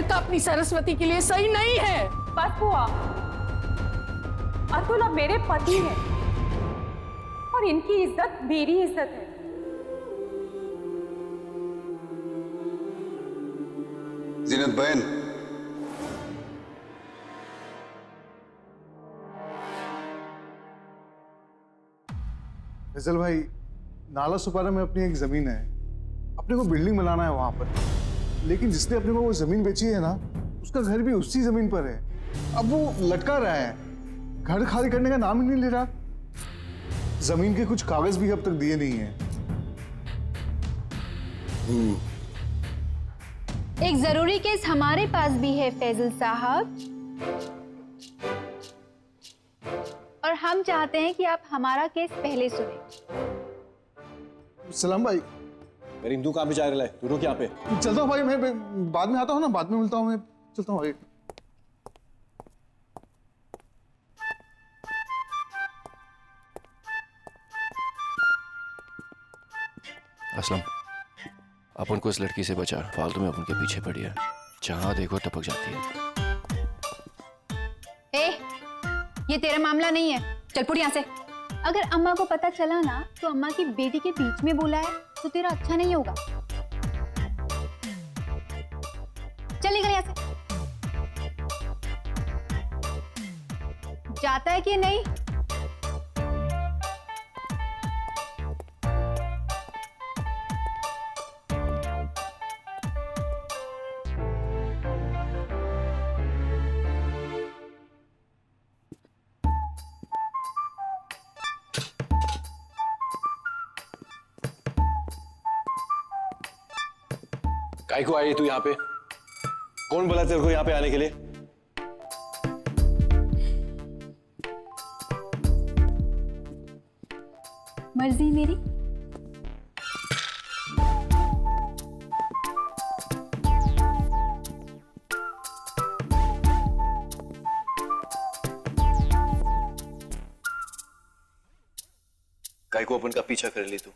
लड़का अपनी सरस्वती के लिए सही नहीं है। बस बुआ, अतुल अब मेरे पति हैं और इनकी इज्जत मेरी इज्जत है। जीनत बहन, फैजल भाई, नाला सुपारा में अपनी एक जमीन है, अपने को बिल्डिंग बनाना है वहां पर, लेकिन जिसने अपने को वो जमीन बेची है ना, उसका घर भी उसी जमीन पर है। अब वो लटका रहा है, घर खाली करने का नाम ही नहीं ले रहा। जमीन के कुछ कागज भी अब तक दिए नहीं है। एक जरूरी केस हमारे पास भी है फैजल साहब, और हम चाहते हैं कि आप हमारा केस पहले सुने। सलाम भाई। मेरी हिंदू कहाँ पे जा रहा है? तू रुक यहाँ पे। चलता हूँ भाई, मैं बाद में आता हूँ ना, बाद में मिलता हूँ, मैं चलता हूँ भाई। असलम, अपन को इस लड़की से बचा, फालतू में अपन के पीछे पड़ी है, जहां देखो टपक जाती है। ए, ये तेरा मामला नहीं है, चल पुड़ यहाँ से। अगर अम्मा को पता चला ना तो अम्मा की बेटी के बीच में बोला है तो तेरा अच्छा नहीं होगा। चल निकल यहाँ से। जाता है कि नहीं? काहे को आई तू यहाँ पे? कौन बोला तेरे को यहाँ पे आने के लिए? मर्जी मेरी। काहे को अपन का पीछा कर ली तू?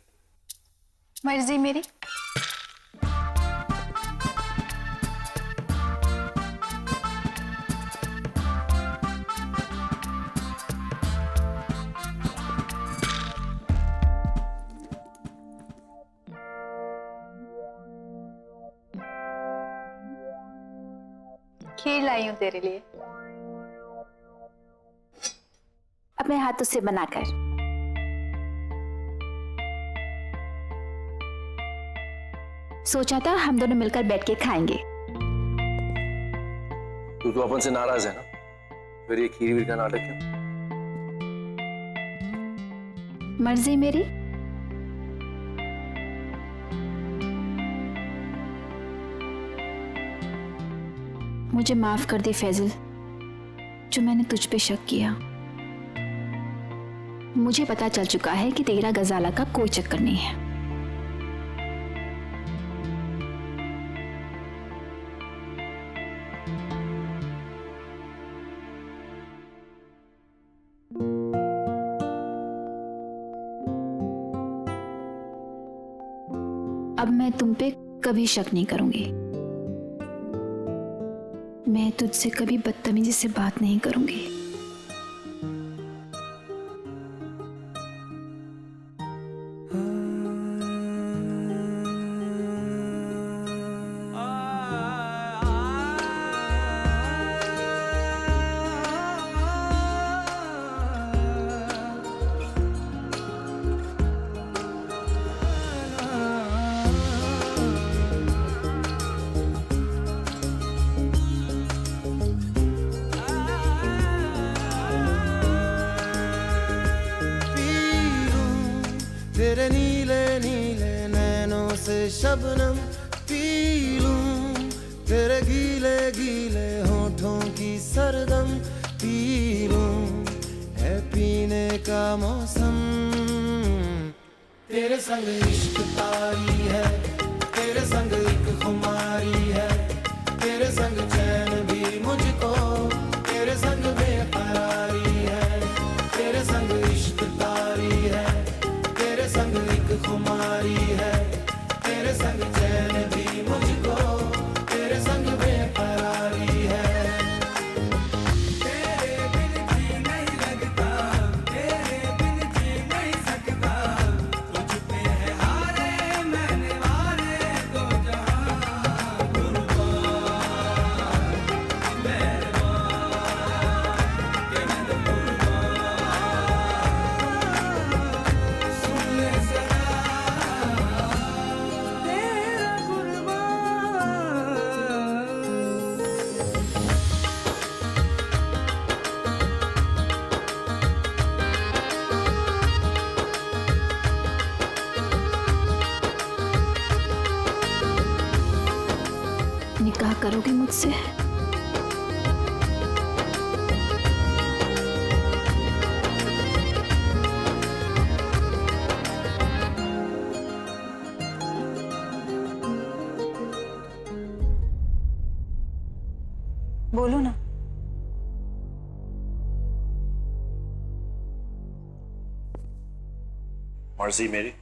मर्जी मेरी। खीर लाई हूं तेरे लिए, अपने हाथों से बनाकर। सोचा था हम दोनों मिलकर बैठ के खाएंगे। तू तो अपन से नाराज है ना, फिर ये खीर वीर का नाटक क्यों? मर्जी मेरी। मुझे माफ कर दे फैजल, जो मैंने तुझ पे शक किया। मुझे पता चल चुका है कि तेरा गजाला का कोई चक्कर नहीं है। अब मैं तुम पे कभी शक नहीं करूंगी। मैं तुझसे कभी बदतमीजी से बात नहीं करूंगी। तेरे नीले नीले नैनों से शबनम पी लूं, तेरे गीले गीले होठों की सरदम पी लूं, है पीने का मौसम। तेरे संग इश्क तारी है, तेरे संग एक खुमारी है, तेरे संग चैन भी मुझको, तेरे संग बेकरारी है, तेरे संग इश्क तारी है, तेरे संग एक खुमारी है, तेरे संग चैन भी मुझको, तेरे संग बेकरारी। से। बोलो ना। मर्जी मेरी।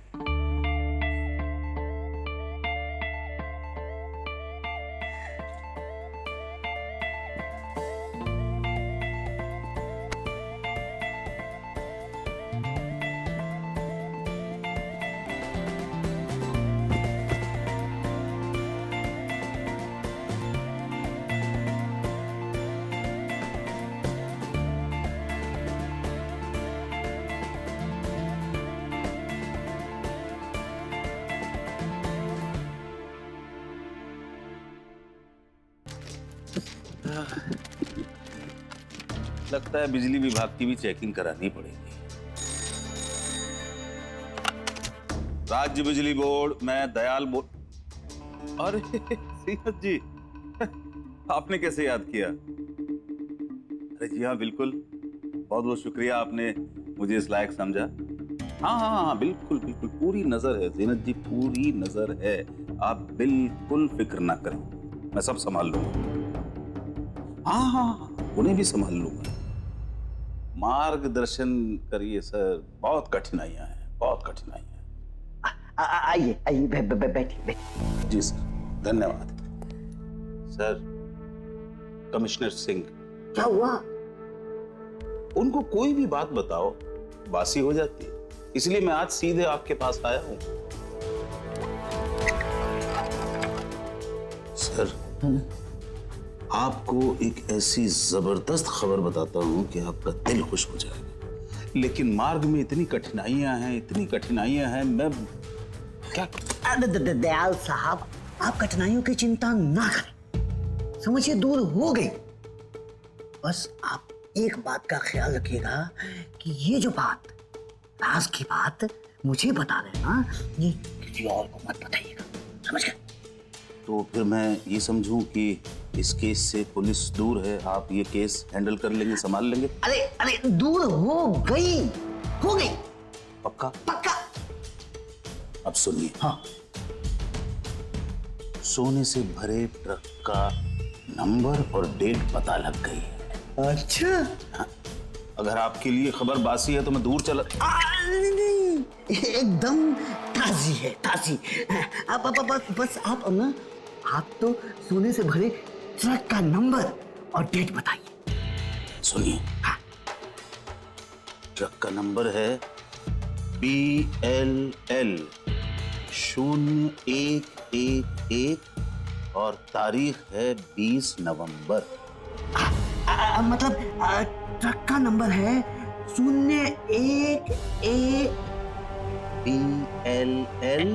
लगता है बिजली विभाग की भी चेकिंग करानी पड़ेगी। राज्य बिजली बोर्ड, मैं दयाल बोल। अरे सीरत जी, आपने कैसे याद किया? अरे जी हाँ, बिल्कुल, बहुत बहुत शुक्रिया, आपने मुझे इस लायक समझा। हाँ हाँ हाँ, बिल्कुल बिल्कुल, पूरी नजर है जीनत जी, पूरी नजर है। आप बिल्कुल फिक्र ना करें, मैं सब संभाल लूंगा। हाँ हाँ, उन्हें भी संभाल लूंगा। मार्गदर्शन करिए सर, बहुत कठिनाइयां हैं, बहुत कठिनाइयां। आइए आइए, बैठिए बैठिए। जी सर, धन्यवाद। Sir, commissioner Singh. क्या हुआ? उनको कोई भी बात बताओ, बासी हो जाती है, इसलिए मैं आज सीधे आपके पास आया हूं। सर, आपको एक ऐसी जबरदस्त खबर बताता हूं कि आपका दिल खुश हो जाएगा, लेकिन मार्ग में इतनी कठिनाइयां हैं, इतनी कठिनाइयां हैं, मैं क्या। दयाल साहब, आप कठिनाइयों की चिंता ना करें, समझिए दूर हो गई। बस आप एक बात का ख्याल रखिएगा कि ये जो बात, राज की बात मुझे बता देना, ये किसी और को मत बताइएगा, समझ गए? तो फिर मैं ये समझूं कि इस केस से पुलिस दूर है, आप ये केस हैंडल कर लेंगे, संभाल लेंगे? अरे अरे, दूर हो गई, हो गई, पक्का? पक्का। अब सुनिए। हाँ। सोने से भरे ट्रक का नंबर और डेट पता लग गई है। अच्छा। हाँ। अगर आपके लिए खबर बासी है तो मैं दूर चला। नहीं, एकदम ताजी है, ताजी। आप बस आप ना, आप तो सोने से भरे ट्रक का नंबर और डेट बताइए। सुनिए। हाँ। ट्रक का नंबर है BLL 0111 और तारीख है 20 नवंबर। मतलब ट्रक का नंबर है 01 BLL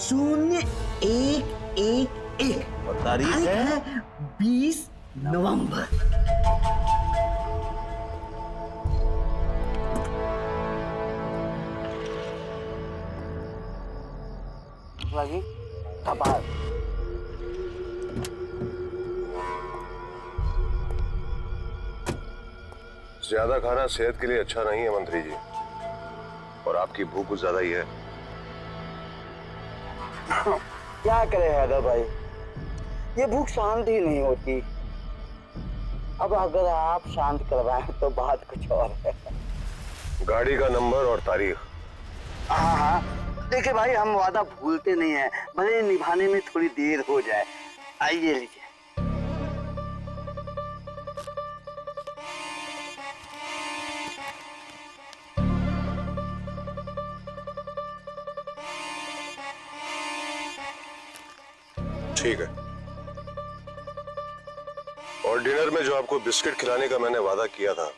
0111 और तारीख है 20 नवंबर। ज्यादा खाना सेहत के लिए अच्छा नहीं है मंत्री जी, और आपकी भूख कुछ ज्यादा ही है। क्या करे हैदर भाई, ये भूख शांत ही नहीं होती। अब अगर आप शांत करवाएं तो बात कुछ और है। गाड़ी का नंबर और तारीख। हाँ हाँ, देखिए भाई, हम वादा भूलते नहीं है, भले निभाने में थोड़ी देर हो जाए। आइए लीजिए। ठीक है, और डिनर में जो आपको बिस्किट खिलाने का मैंने वादा किया था,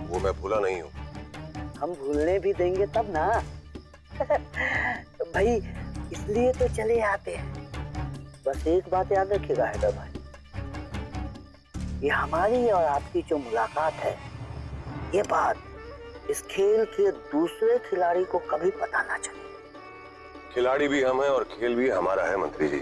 वो मैं भूला नहीं हूँ। हम भूलने भी देंगे तब ना। भाई, इसलिए तो चले आते हैं। बस एक बात याद रखिएगा हैदर भाई, ये हमारी और आपकी जो मुलाकात है, ये बात इस खेल के दूसरे खिलाड़ी को कभी पता ना चले। खिलाड़ी भी हम हैं और खेल भी हमारा है मंत्री जी।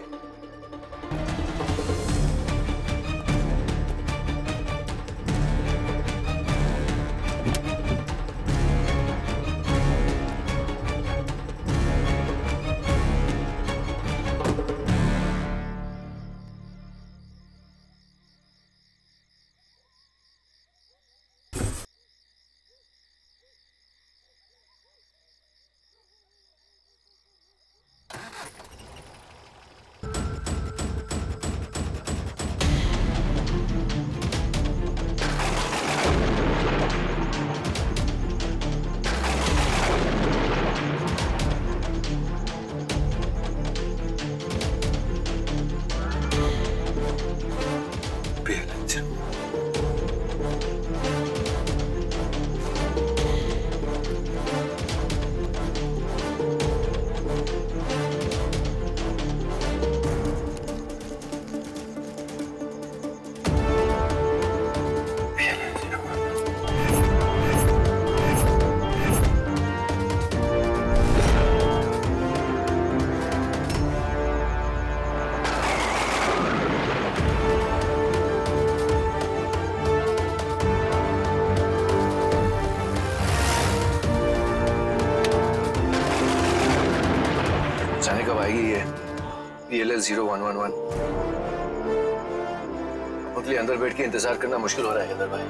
PLL 0111। उनके लिए अंदर बैठ के इंतजार करना मुश्किल हो रहा है हैदर भाई।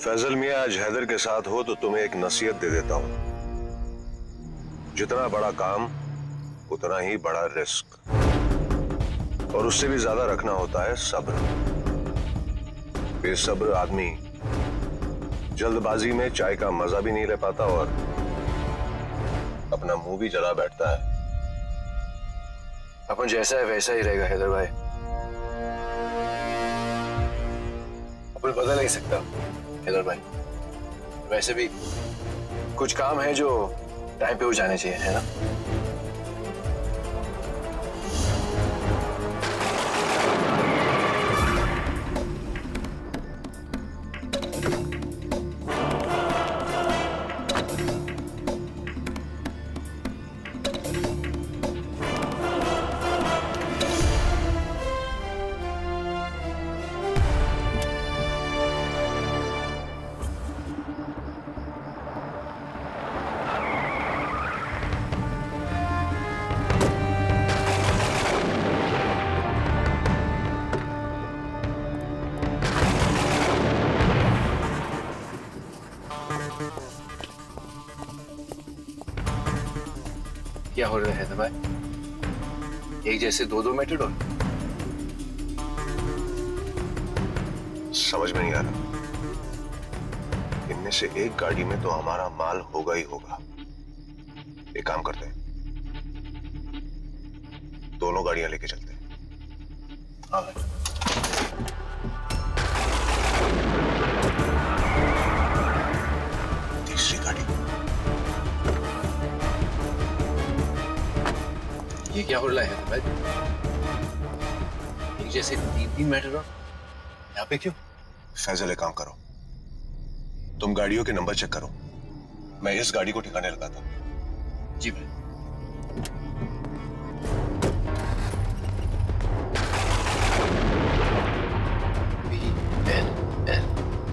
फैजल मियां, आज हैदर के साथ हो तो तुम्हें एक नसीहत दे देता हूं। जितना बड़ा काम उतना ही बड़ा रिस्क, और उससे भी ज्यादा रखना होता है सब्र। बेसब्र आदमी जल्दबाजी में चाय का मजा भी नहीं ले पाता और अपना मुंह भी जला बैठता है। अपन जैसा है वैसा ही रहेगा हैदर भाई, अपन बदल नहीं सकता हैदर भाई। वैसे भी कुछ काम है जो टाइम पे हो जाने चाहिए, है ना? क्या हो रहा है भाई? एक जैसे दो मेटाडोर? समझ में नहीं आ रहा। इनमें से एक गाड़ी में तो हमारा माल होगा ही होगा। एक काम करते हैं, दोनों गाड़ियां लेके चलते हैं। हाँ भाई। तीसरी गाड़ी। ये क्या हो रहा है भाई? एक जैसे तीन मेटाडोर यहाँ पे क्यों? फैजल, एक काम करो, तुम गाड़ियों के नंबर चेक करो, मैं इस गाड़ी को ठिकाने लगाता हूं। जी भाई। BLL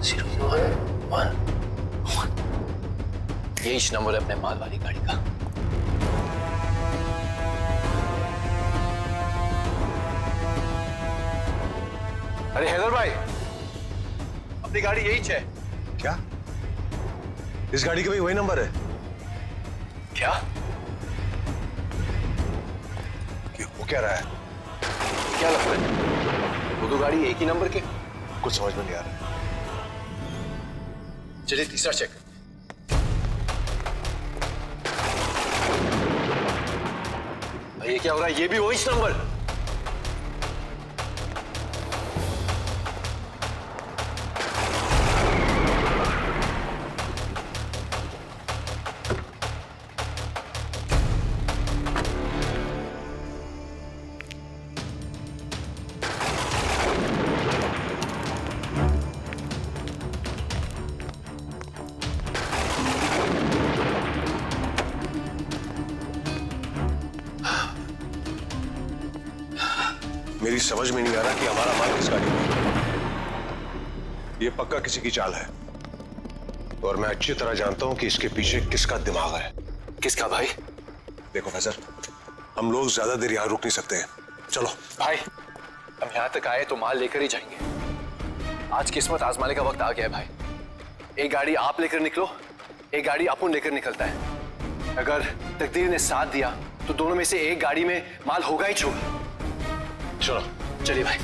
011। यही नंबर है अपने माल वाली गाड़ी का। अरे हैदर भाई, अपनी गाड़ी यही है। क्या इस गाड़ी का भी वही नंबर है? क्या? वो क्या रहा है? क्या लगता है वो दो गाड़ी एक ही नंबर के? कुछ समझ में नहीं आ रहा। चलिए तीसरा चेक। ये क्या हो रहा है? ये भी वही नंबर। मेरी समझ में नहीं आ रहा कि हमारा माल किस गाड़ी में है। ये पक्का किसी की चाल है, और मैं अच्छी तरह जानता हूं कि इसके पीछे किसका दिमाग है। किसका भाई? देखो फैजल, हम लोग ज्यादा देर यहां रुक नहीं सकते हैं। चलो भाई, हम यहां तक आए तो माल लेकर ही जाएंगे। आज किस्मत आजमाने का वक्त आ गया है भाई। एक गाड़ी आप लेकर निकलो, एक गाड़ी अपन लेकर निकलता है। अगर तकदीर ने साथ दिया तो दोनों में से एक गाड़ी में माल होगा ही होगा। चलो चलिए भाई।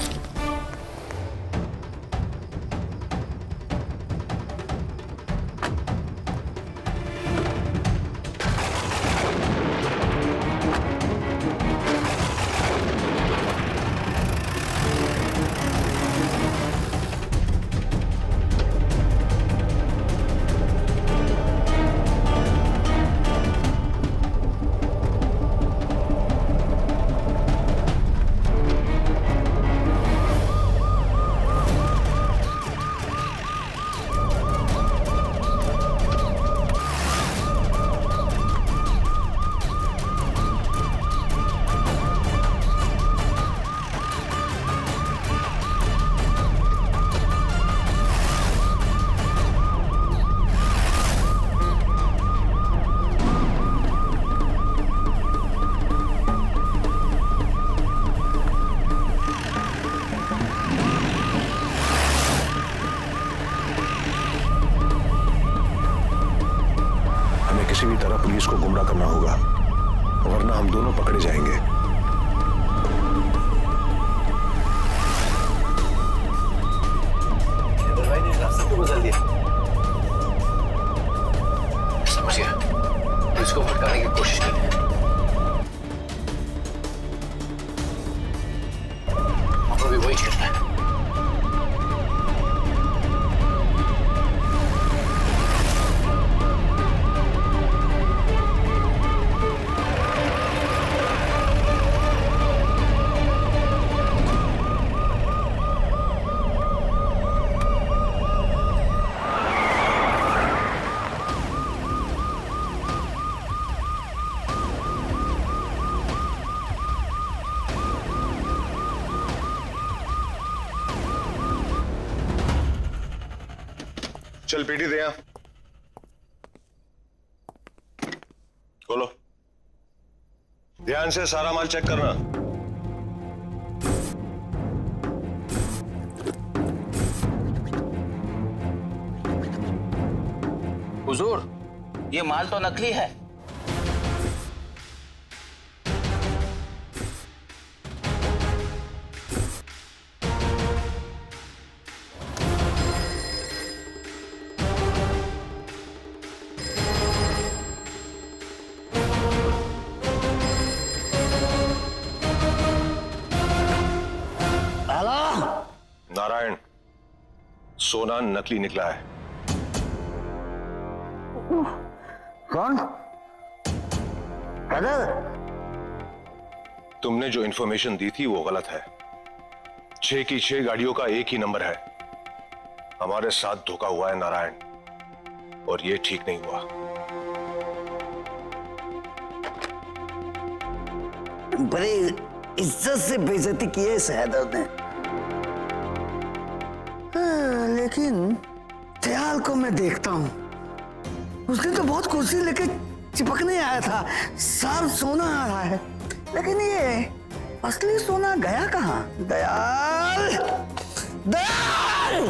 किसी भी तरह पुलिस को गुमराह करना होगा, वरना हम दोनों पकड़े जाएंगे। भाई ने रास्ता क्यों बदल दिया? समझ गया, पुलिस को भटकाने की कोशिश कर रहे हैं। हमको भी वही करना है। चल पेटी दे यहाँ। खोलो, ध्यान से सारा माल चेक करना। हुजूर, ये माल तो नकली है। नारायण, सोना नकली निकला है। कौन? कदर? तुमने जो इंफॉर्मेशन दी थी वो गलत है। 6 की 6 गाड़ियों का एक ही नंबर है। हमारे साथ धोखा हुआ है नारायण, और ये ठीक नहीं हुआ। बड़ी इज्जत से बेइज्जती की है इस हैदर ने। लेकिन दयाल को मैं देखता हूं, उसने तो बहुत कुर्सी लेके चिपकने आया था, साफ सोना आ रहा है, लेकिन ये असली सोना गया कहां? दयाल, दयाल!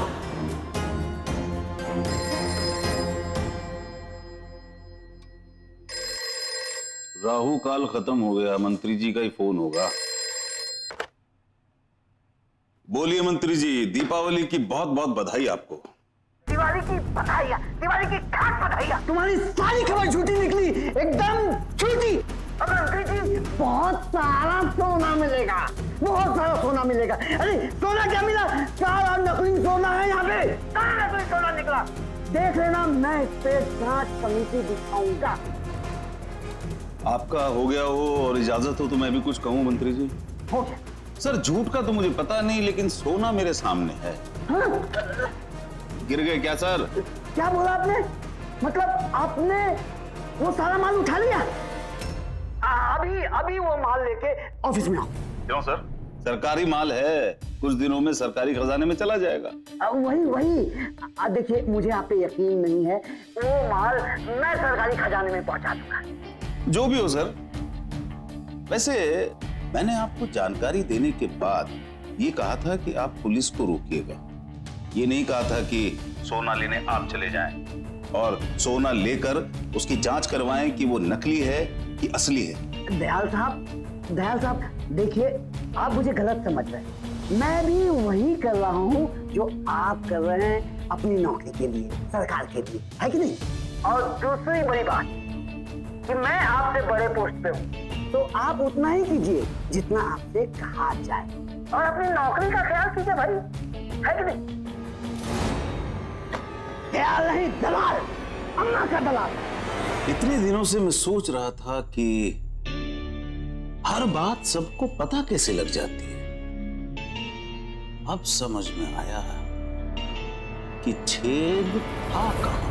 राहु काल खत्म हो गया, मंत्री जी का ही फोन होगा। बोलिए मंत्री जी, दीपावली की बहुत बहुत बधाई आपको। दिवाली की बधाइयां, दिवाली की खास बधाइयां। तुम्हारी सारी खबर झूठी निकली, एकदम झूठी। मंत्री जी, बहुत सारा सोना मिलेगा, बहुत सारा सोना मिलेगा। अरे सोना क्या मिला? सारा नकली सोना है यहाँ पे, सारा नकली सोना निकला। देख लेना, मैं इस पे जांच कमेटी दिखाऊंगा। आपका हो गया हो और इजाजत हो तो मैं भी कुछ कहूँ मंत्री जी? हो गया। सर झूठ का तो मुझे पता नहीं, लेकिन सोना मेरे सामने है। हाँ? गिर गए क्या सर? क्या बोला आपने? मतलब आपने वो सारा माल उठा लिया? अभी वो माल लेके ऑफिस में आओ। क्यों सर? सरकारी माल है, कुछ दिनों में सरकारी खजाने में चला जाएगा। वही देखिए, मुझे आप पे यकीन नहीं है, वो माल मैं सरकारी खजाने में पहुंचा दूंगा। जो भी हो सर। वैसे मैंने आपको जानकारी देने के बाद ये कहा था कि आप पुलिस को रोकिएगा, ये नहीं कहा था कि सोना लेने आप चले जाएं और सोना लेकर उसकी जांच करवाएं कि वो नकली है कि असली है। दयाल साहब देखिए, आप मुझे गलत समझ रहे हैं। मैं भी वही कर रहा हूँ जो आप कर रहे हैं अपनी नौकरी के लिए, सरकार के लिए, है कि नहीं? और दूसरी बड़ी बात कि मैं आपसे बड़े पोस्ट पे हूँ, तो आप उतना ही कीजिए जितना आपसे कहा जाए, और अपनी नौकरी का ख्याल कीजिए भाई, है कि नहीं? ख्याल नहीं, दलाल, अम्मा का दलाल। इतने दिनों से मैं सोच रहा था कि हर बात सबको पता कैसे लग जाती है। अब समझ में आया कि छेद था कहां।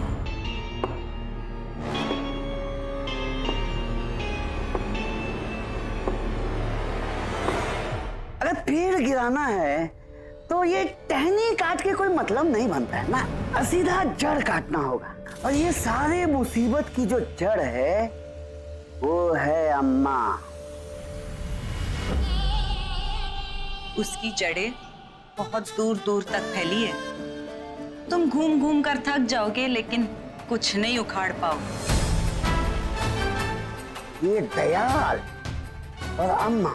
अगर पेड़ गिराना है तो ये टहनी काट के कोई मतलब नहीं बनता है ना, सीधा जड़ काटना होगा। और ये सारे मुसीबत की जो जड़ है वो है अम्मा। उसकी जड़ें बहुत दूर दूर तक फैली है। तुम घूम घूम कर थक जाओगे लेकिन कुछ नहीं उखाड़ पाओगे। ये दयाल और अम्मा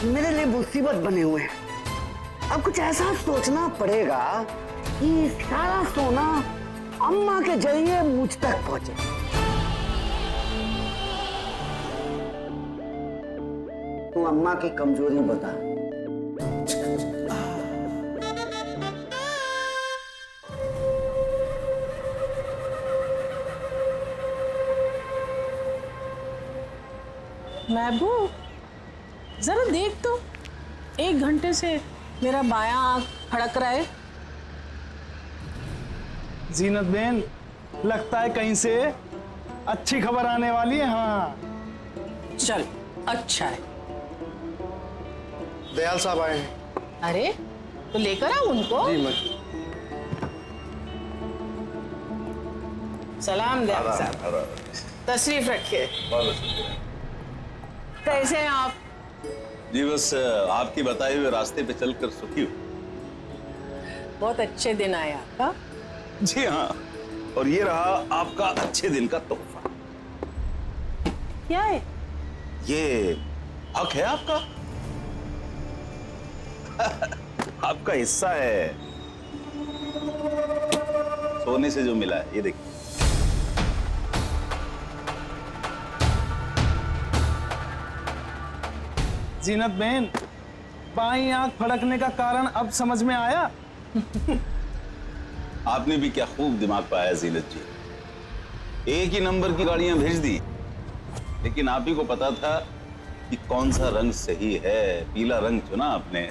मेरे लिए मुसीबत बने हुए हैं। अब कुछ ऐसा सोचना पड़ेगा कि सारा सोना अम्मा के जरिए मुझ तक पहुंचे। तू अम्मा की कमजोरी बता। महबूब, जरा देख तो, 1 घंटे से मेरा बायां आंख फड़क रहा है। जीनत बेन, लगता है कहीं से अच्छी खबर आने वाली है। हाँ चल, अच्छा है। दयाल साहब आए हैं। अरे तो लेकर आओ उनको। जी मैं सलाम दयाल साहब, तशरीफ रखिए। कैसे हैं आप? जी बस आपकी बताए हुए रास्ते पे चलकर सुखी हूँ। बहुत अच्छे दिन आए आपका। जी हाँ, और ये रहा आपका अच्छे दिन का तोहफा। क्या है? ये हक है आपका। आपका हिस्सा है, सोने से जो मिला है। ये देखिए। जीनत बेन, बाईं आंख फड़कने का कारण अब समझ में आया। आपने भी क्या खूब दिमाग पाया जीनत जी। एक ही नंबर की गाड़ियां भेज दी, लेकिन आप ही को पता था कि कौन सा रंग सही है। पीला रंग चुना आपने।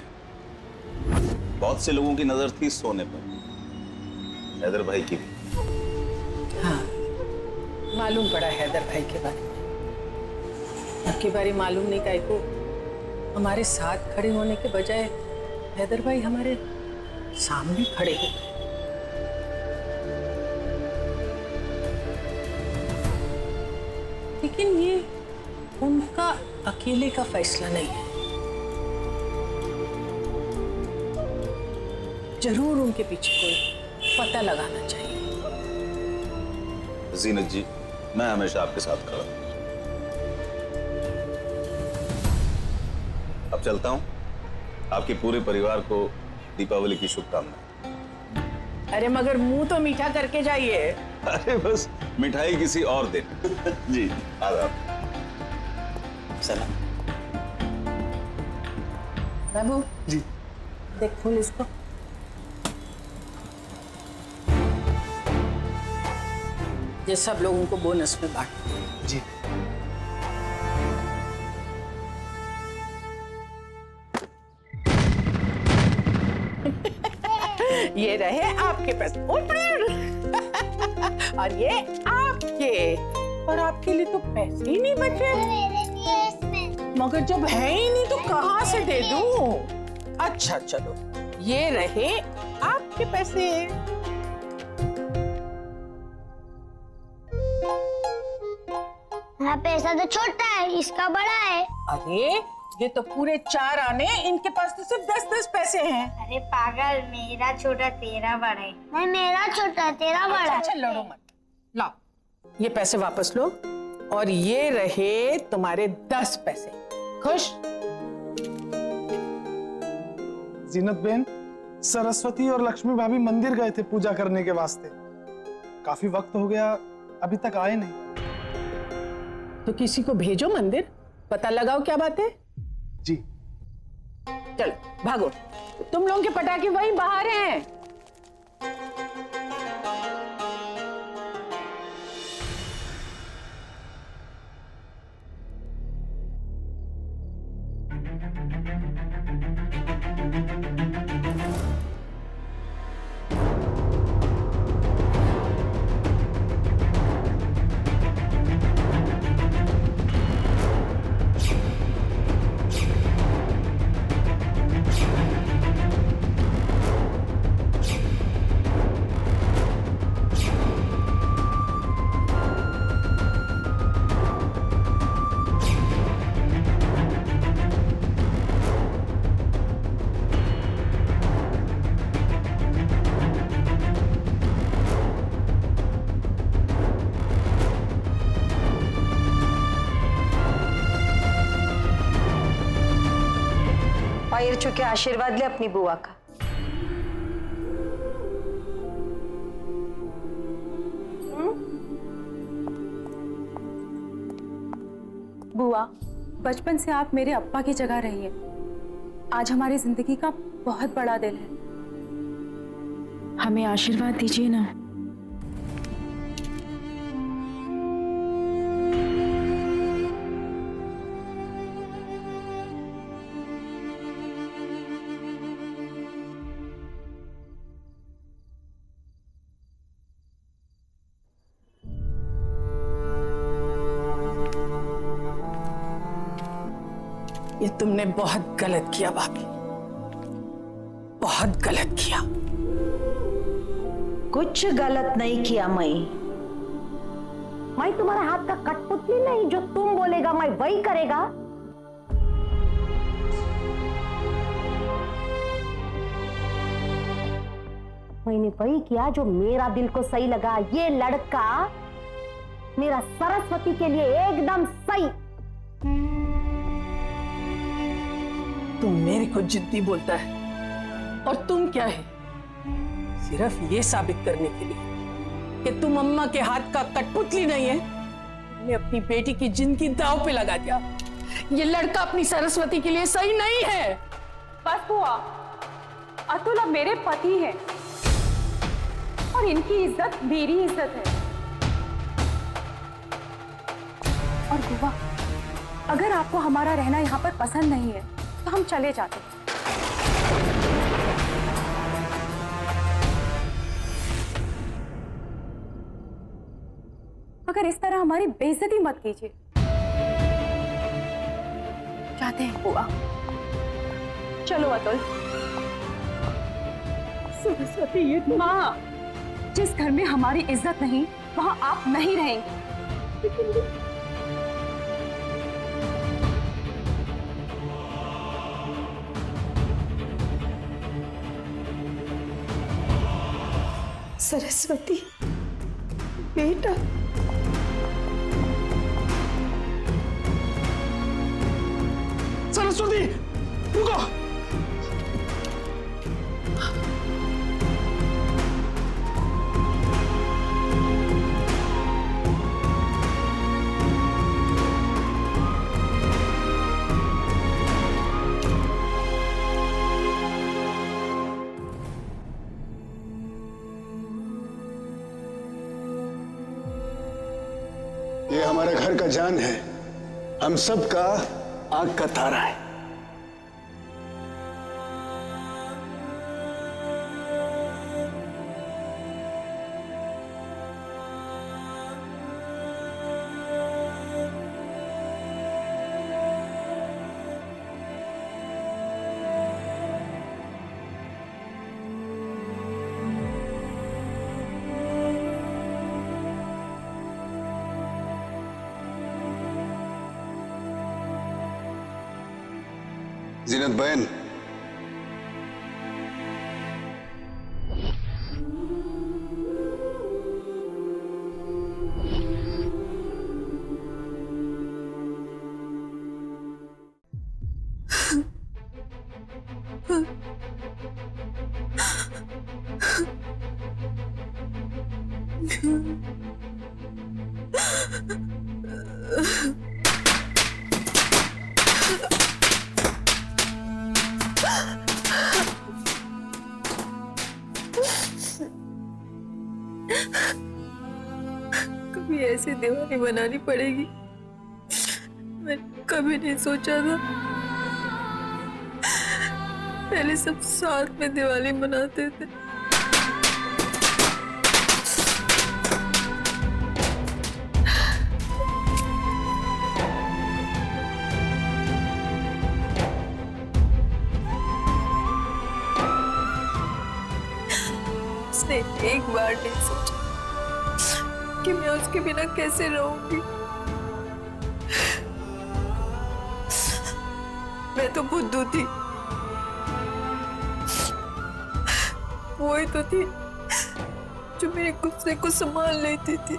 बहुत से लोगों की नजर थी सोने पर, हैदर भाई की भी। हाँ, मालूम पड़ा हैदर भाई के बारे में। आपके बारे मालूम नहीं काहे को। हमारे साथ खड़े होने के बजाय हैदर भाई हमारे सामने खड़े हो गए। लेकिन ये उनका अकेले का फैसला नहीं है। जरूर उनके पीछे कोई पता लगाना चाहिए। जीनत जी, मैं हमेशा आपके साथ खड़ा हूं। अब चलता हूं। आपके पूरे परिवार को दीपावली की शुभकामनाएं। अरे मगर मुंह तो मीठा करके जाइए। अरे बस मिठाई किसी और दिन। जी आदाब। सलाम। बाबू जी देख खोल इसको। ये सब लोगों को बोनस में बांट। जी ये रहे आपके पैसे और ये आपके, और आपके लिए तो पैसे ही नहीं बचे। मगर जब है ही नहीं तो कहाँ से दे दूं? अच्छा चलो, ये रहे आपके पैसे। हाँ, पैसा तो छोटा है, इसका बड़ा है। अरे ये तो पूरे 4 आने, इनके पास तो सिर्फ 10-10 पैसे हैं। अरे पागल, मेरा छोटा तेरा बड़ा है। नहीं, मेरा छोटा तेरा बड़ा है। अच्छा लड़ो मत, लाओ ये पैसे वापस लो, और ये रहे तुम्हारे 10 पैसे। खुश? जीनत बेन, सरस्वती और लक्ष्मी भाभी मंदिर गए थे पूजा करने के वास्ते। काफी वक्त हो गया, अभी तक आए नहीं। तो किसी को भेजो मंदिर, पता लगाओ क्या बात है। जी चलो भागो, तुम लोगों के पटाखे वहीं बाहर हैं। चुके आशीर्वाद ले अपनी बुआ का। बुआ, बचपन से आप मेरे अप्पा की जगह रही है। आज हमारी जिंदगी का बहुत बड़ा दिन है। हमें आशीर्वाद दीजिए ना। ये तुमने बहुत गलत किया भाभी, बहुत गलत किया। कुछ गलत नहीं किया मई। तुम्हारा हाथ का कठपुतली नहीं, जो तुम बोलेगा मैं वही करेगा। मैंने वही किया जो मेरा दिल को सही लगा। ये लड़का मेरा सरस्वती के लिए एकदम सही। तुम मेरे को जिद्दी बोलता है और तुम क्या है, सिर्फ ये साबित करने के लिए कि तुम अम्मा के हाथ का कठपुतली नहीं है, तुमने अपनी बेटी की जिंदगी दांव पे लगा दिया। ये लड़का अपनी सरस्वती के लिए सही नहीं है। बस बुआ, अतुल अब मेरे पति हैं और इनकी इज्जत मेरी इज्जत है। और बुआ, अगर आपको हमारा रहना यहाँ पर पसंद नहीं है तो हम चले जाते हैं। मगर इस तरह हमारी बेइज्जती मत कीजिए। जाते हैं बुआ। चलो अतुल। सरस्वती, ये माँ, जिस घर में हमारी इज्जत नहीं वहां आप नहीं रहेंगे। सरस्वती बेटा, सरस्वती रुको। ये हमारे घर का जान है, हम सब का आग का तारा है। जीनत बहन, कभी ऐसी दीवानी बनानी पड़ेगी, मैंने कभी नहीं सोचा था। पहले सब साथ में दिवाली मनाते थे। उसने एक बार नहीं सोचा कि मैं उसके बिना कैसे रहूंगी। मैं तो बुद्धू थी, वो ही तो थी जो मेरे गुस्से को संभाल लेती थी।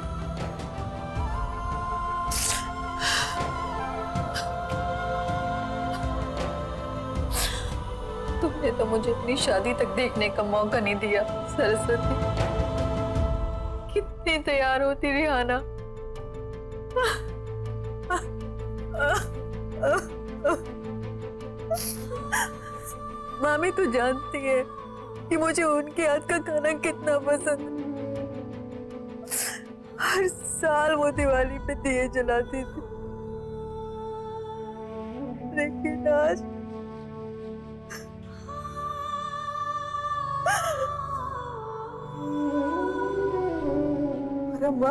तुमने तो मुझे अपनी शादी तक देखने का मौका नहीं दिया सरस्वती। कितनी तैयार होती रिहाना। मामी तो जानती है कि मुझे उनके हाथ का खाना कितना पसंद है। हर साल वो दिवाली पे दिए जलाती थी, लेकिन आज अम्मा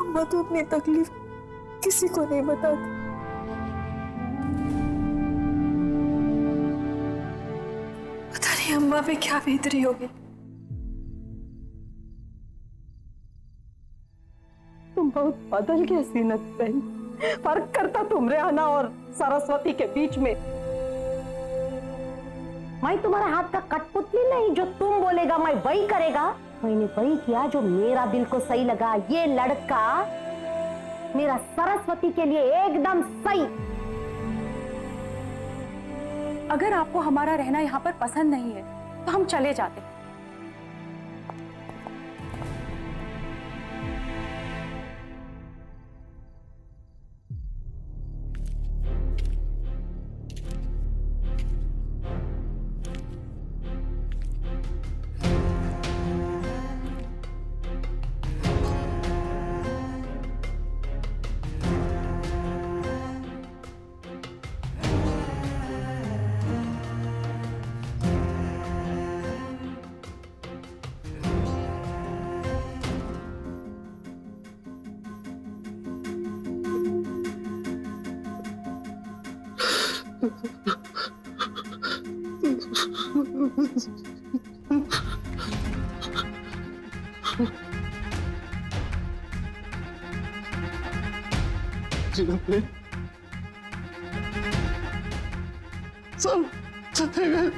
अम्मा तो अपनी तकलीफ किसी को नहीं बताती। पता नहीं अम्मा पे क्या बीत रही होगी। तुम बहुत बदल गए सीनत बहन। फर्क करता तुम रेहाना और सरस्वती के बीच में। मैं तुम्हारे हाथ का कठपुतली नहीं, जो तुम बोलेगा मैं वही करेगा। मैंने वही किया जो मेरा दिल को सही लगा। ये लड़का मेरा सरस्वती के लिए एकदम सही। अगर आपको हमारा रहना यहाँ पर पसंद नहीं है तो हम चले जाते। सब चले गए।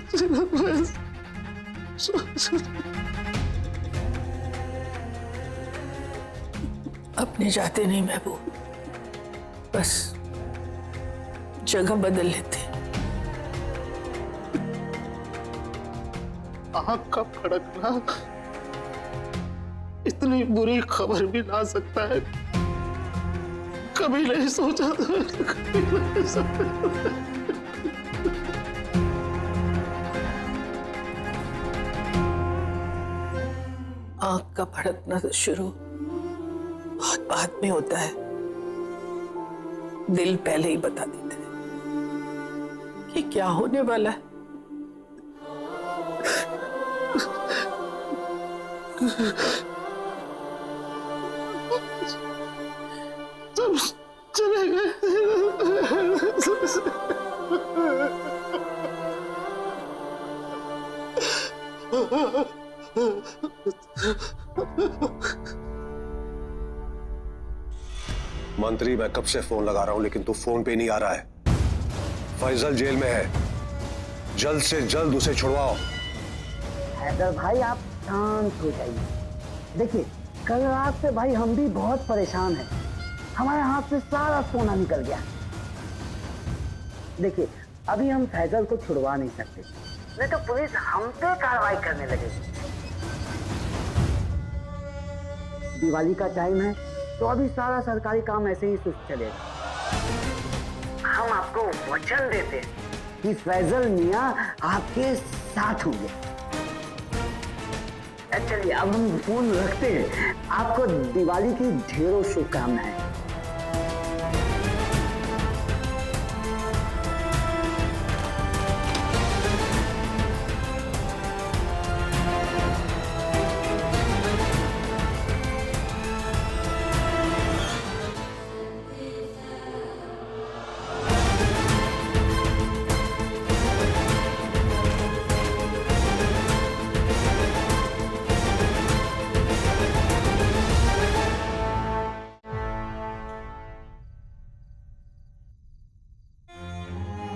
अपने जाते नहीं महबूब, बस जगह बदल लेते। आँख का फड़कना इतनी बुरी खबर भी ला सकता है, कभी नहीं सोचा था। कभी नहीं सोचा। आँख का फड़कना तो शुरू बहुत बाद में होता है, दिल पहले ही बता देता है कि क्या होने वाला है। सब चले मंत्री, मैं कब से फोन लगा रहा हूं लेकिन तू फोन पे नहीं आ रहा है। फैजल जेल में है, जल्द से जल्द उसे छुड़वाओ। हैदर भाई आप शांत हो जाइए। देखिए कल रात से भाई हम भी बहुत परेशान हैं, हमारे हाथ से सारा सोना निकल गया। देखिए अभी हम फैजल को छुड़वा नहीं सकते, नहीं तो पुलिस हम पे कार्रवाई करने लगेगी। दिवाली का टाइम है तो अभी सारा सरकारी काम ऐसे ही सुस्त चलेगा। हम आपको वचन देते हैं कि फैजल मियां आपके साथ होंगे। चलिए अब हम फोन रखते हैं। आपको दिवाली की ढेरों शुभकामनाएं।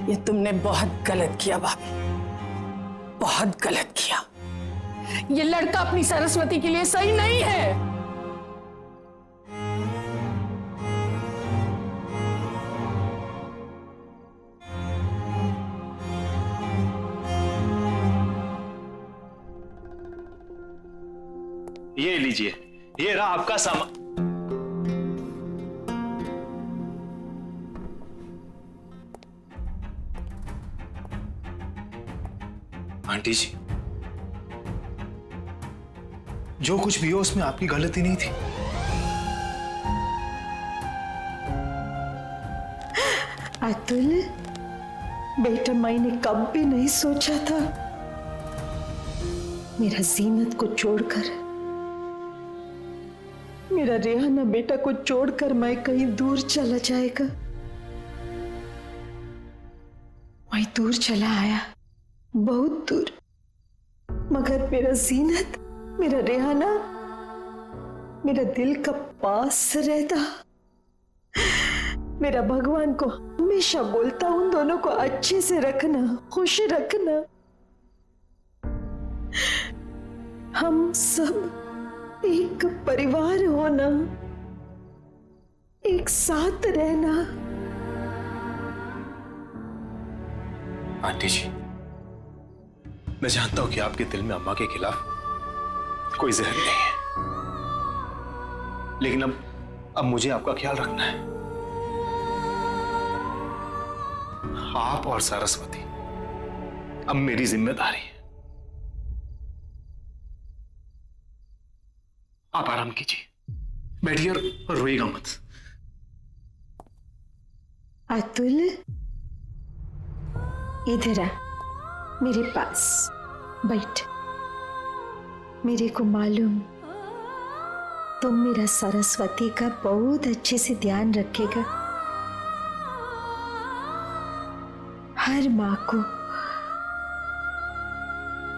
ये तुमने बहुत गलत किया भाभी, बहुत गलत किया। ये लड़का अपनी सरस्वती के लिए सही नहीं है। ये लीजिए, ये रहा आपका सामान। आंटी जी, जो कुछ भी हो उसमें आपकी गलती नहीं थी। अतुल बेटा, मैंने कब भी नहीं सोचा था मेरा जीनत को छोड़कर, मेरा रेहाना बेटा को छोड़कर मैं कहीं दूर चला जाएगा। मैं दूर चला आया, बहुत दूर, मगर मेरा जीनत, मेरा रेहाना मेरा दिल का पास रहता। मेरा भगवान को हमेशा बोलता उन दोनों को अच्छे से रखना, खुश रखना। हम सब एक परिवार होना, एक साथ रहना। आंटी जी, मैं जानता हूं कि आपके दिल में अम्मा के खिलाफ कोई जहर नहीं है, लेकिन अब मुझे आपका ख्याल रखना है। आप और सरस्वती अब मेरी जिम्मेदारी है। आप आराम कीजिए, बैठिए और रोइएगा मत। अतुल, इधर आ, मेरे पास बैठ। मेरे को मालूम तुम मेरा सरस्वती का बहुत अच्छे से ध्यान रखेगा। हर माँ को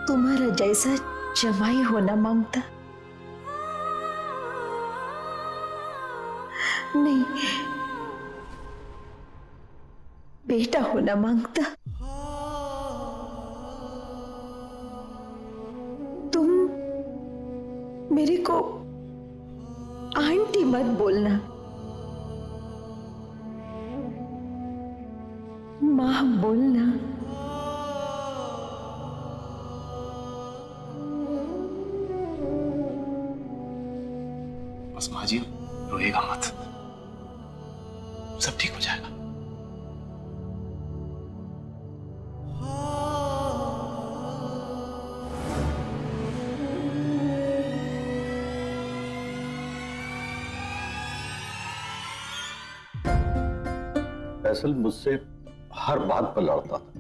तुम्हारा जैसा जमाई होना मांगता, नहीं बेटा होना मांगता। तुम मेरे को आंटी मत बोलना, मां बोलना। बस माँ जी, रोइएगा मत, सब ठीक हो जाएगा। फैसल मुझसे हर बात पर लड़ता था,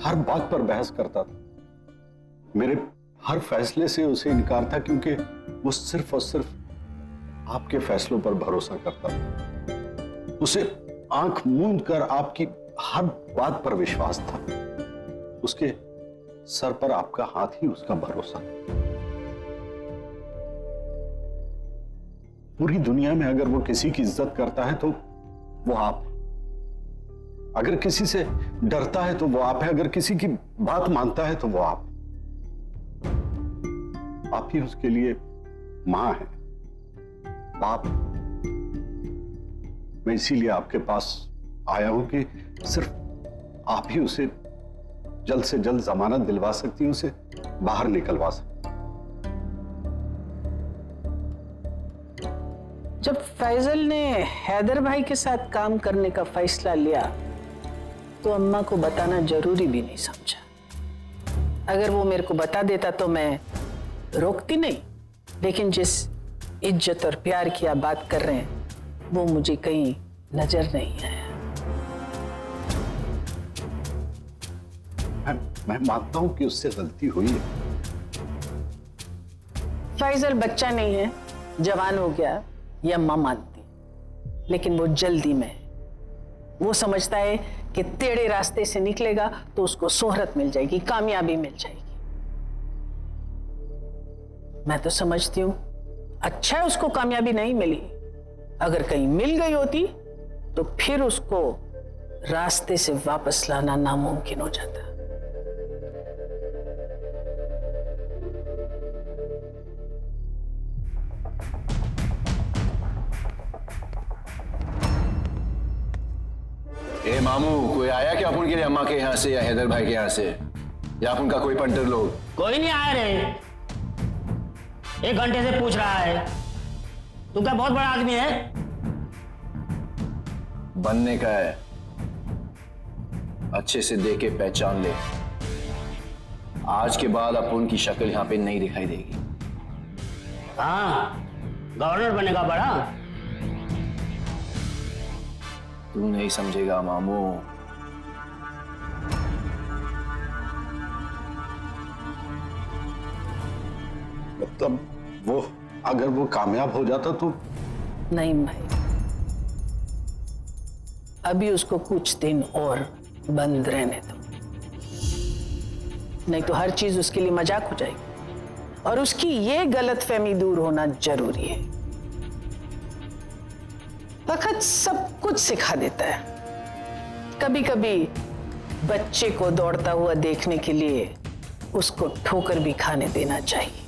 हर बात पर बहस करता था। मेरे हर फैसले से उसे इनकार था, क्योंकि वो सिर्फ और सिर्फ आपके फैसलों पर भरोसा करता था। उसे आंख मूंद कर आपकी हर बात पर विश्वास था। उसके सर पर आपका हाथ ही उसका भरोसा। पूरी दुनिया में अगर वो किसी की इज्जत करता है तो वो आप, अगर किसी से डरता है तो वो आप है, अगर किसी की बात मानता है तो वो आप ही उसके लिए मां है, बाप। मैं इसीलिए आपके पास आया हूं कि सिर्फ आप ही उसे जल्द से जल्द जमानत दिलवा सकती हैं, उसे बाहर निकलवा सकती। जब फैजल ने हैदर भाई के साथ काम करने का फैसला लिया तो अम्मा को बताना जरूरी भी नहीं समझा। अगर वो मेरे को बता देता तो मैं रोकती नहीं, लेकिन जिस इज्जत और प्यार की आप बात कर रहे हैं वो मुझे कहीं नजर नहीं आया। मैं मानता हूं कि उससे गलती हुई है। फैजल बच्चा नहीं है, जवान हो गया, ये अम्मा मानती, लेकिन वो जल्दी में है। वो समझता है कि टेढ़े रास्ते से निकलेगा तो उसको शोहरत मिल जाएगी, कामयाबी मिल जाएगी। मैं तो समझती हूं अच्छा है उसको कामयाबी नहीं मिली। अगर कहीं मिल गई होती तो फिर उसको रास्ते से वापस लाना नामुमकिन हो जाता। ए मामू, कोई आया क्या अपन के लिए अम्मा के यहाँ से या हैदर भाई के यहाँ से, या अपन का कोई पंटर लोग? कोई नहीं आ रहे। 1 घंटे से पूछ रहा है। तू क्या बहुत बड़ा आदमी है? बनने का है, अच्छे से देख के पहचान ले। आज के बाद अपुन की शक्ल यहाँ पे नहीं दिखाई देगी। हाँ, गवर्नर बनेगा बड़ा। तू नहीं समझेगा मामू। मतलब वो अगर वो कामयाब हो जाता तो? नहीं भाई, अभी उसको कुछ दिन और बंद रहने दो, नहीं तो हर चीज उसके लिए मजाक हो जाएगी और उसकी ये गलतफहमी दूर होना जरूरी है। वक्त सब कुछ सिखा देता है। कभी कभी बच्चे को दौड़ता हुआ देखने के लिए उसको ठोकर भी खाने देना चाहिए।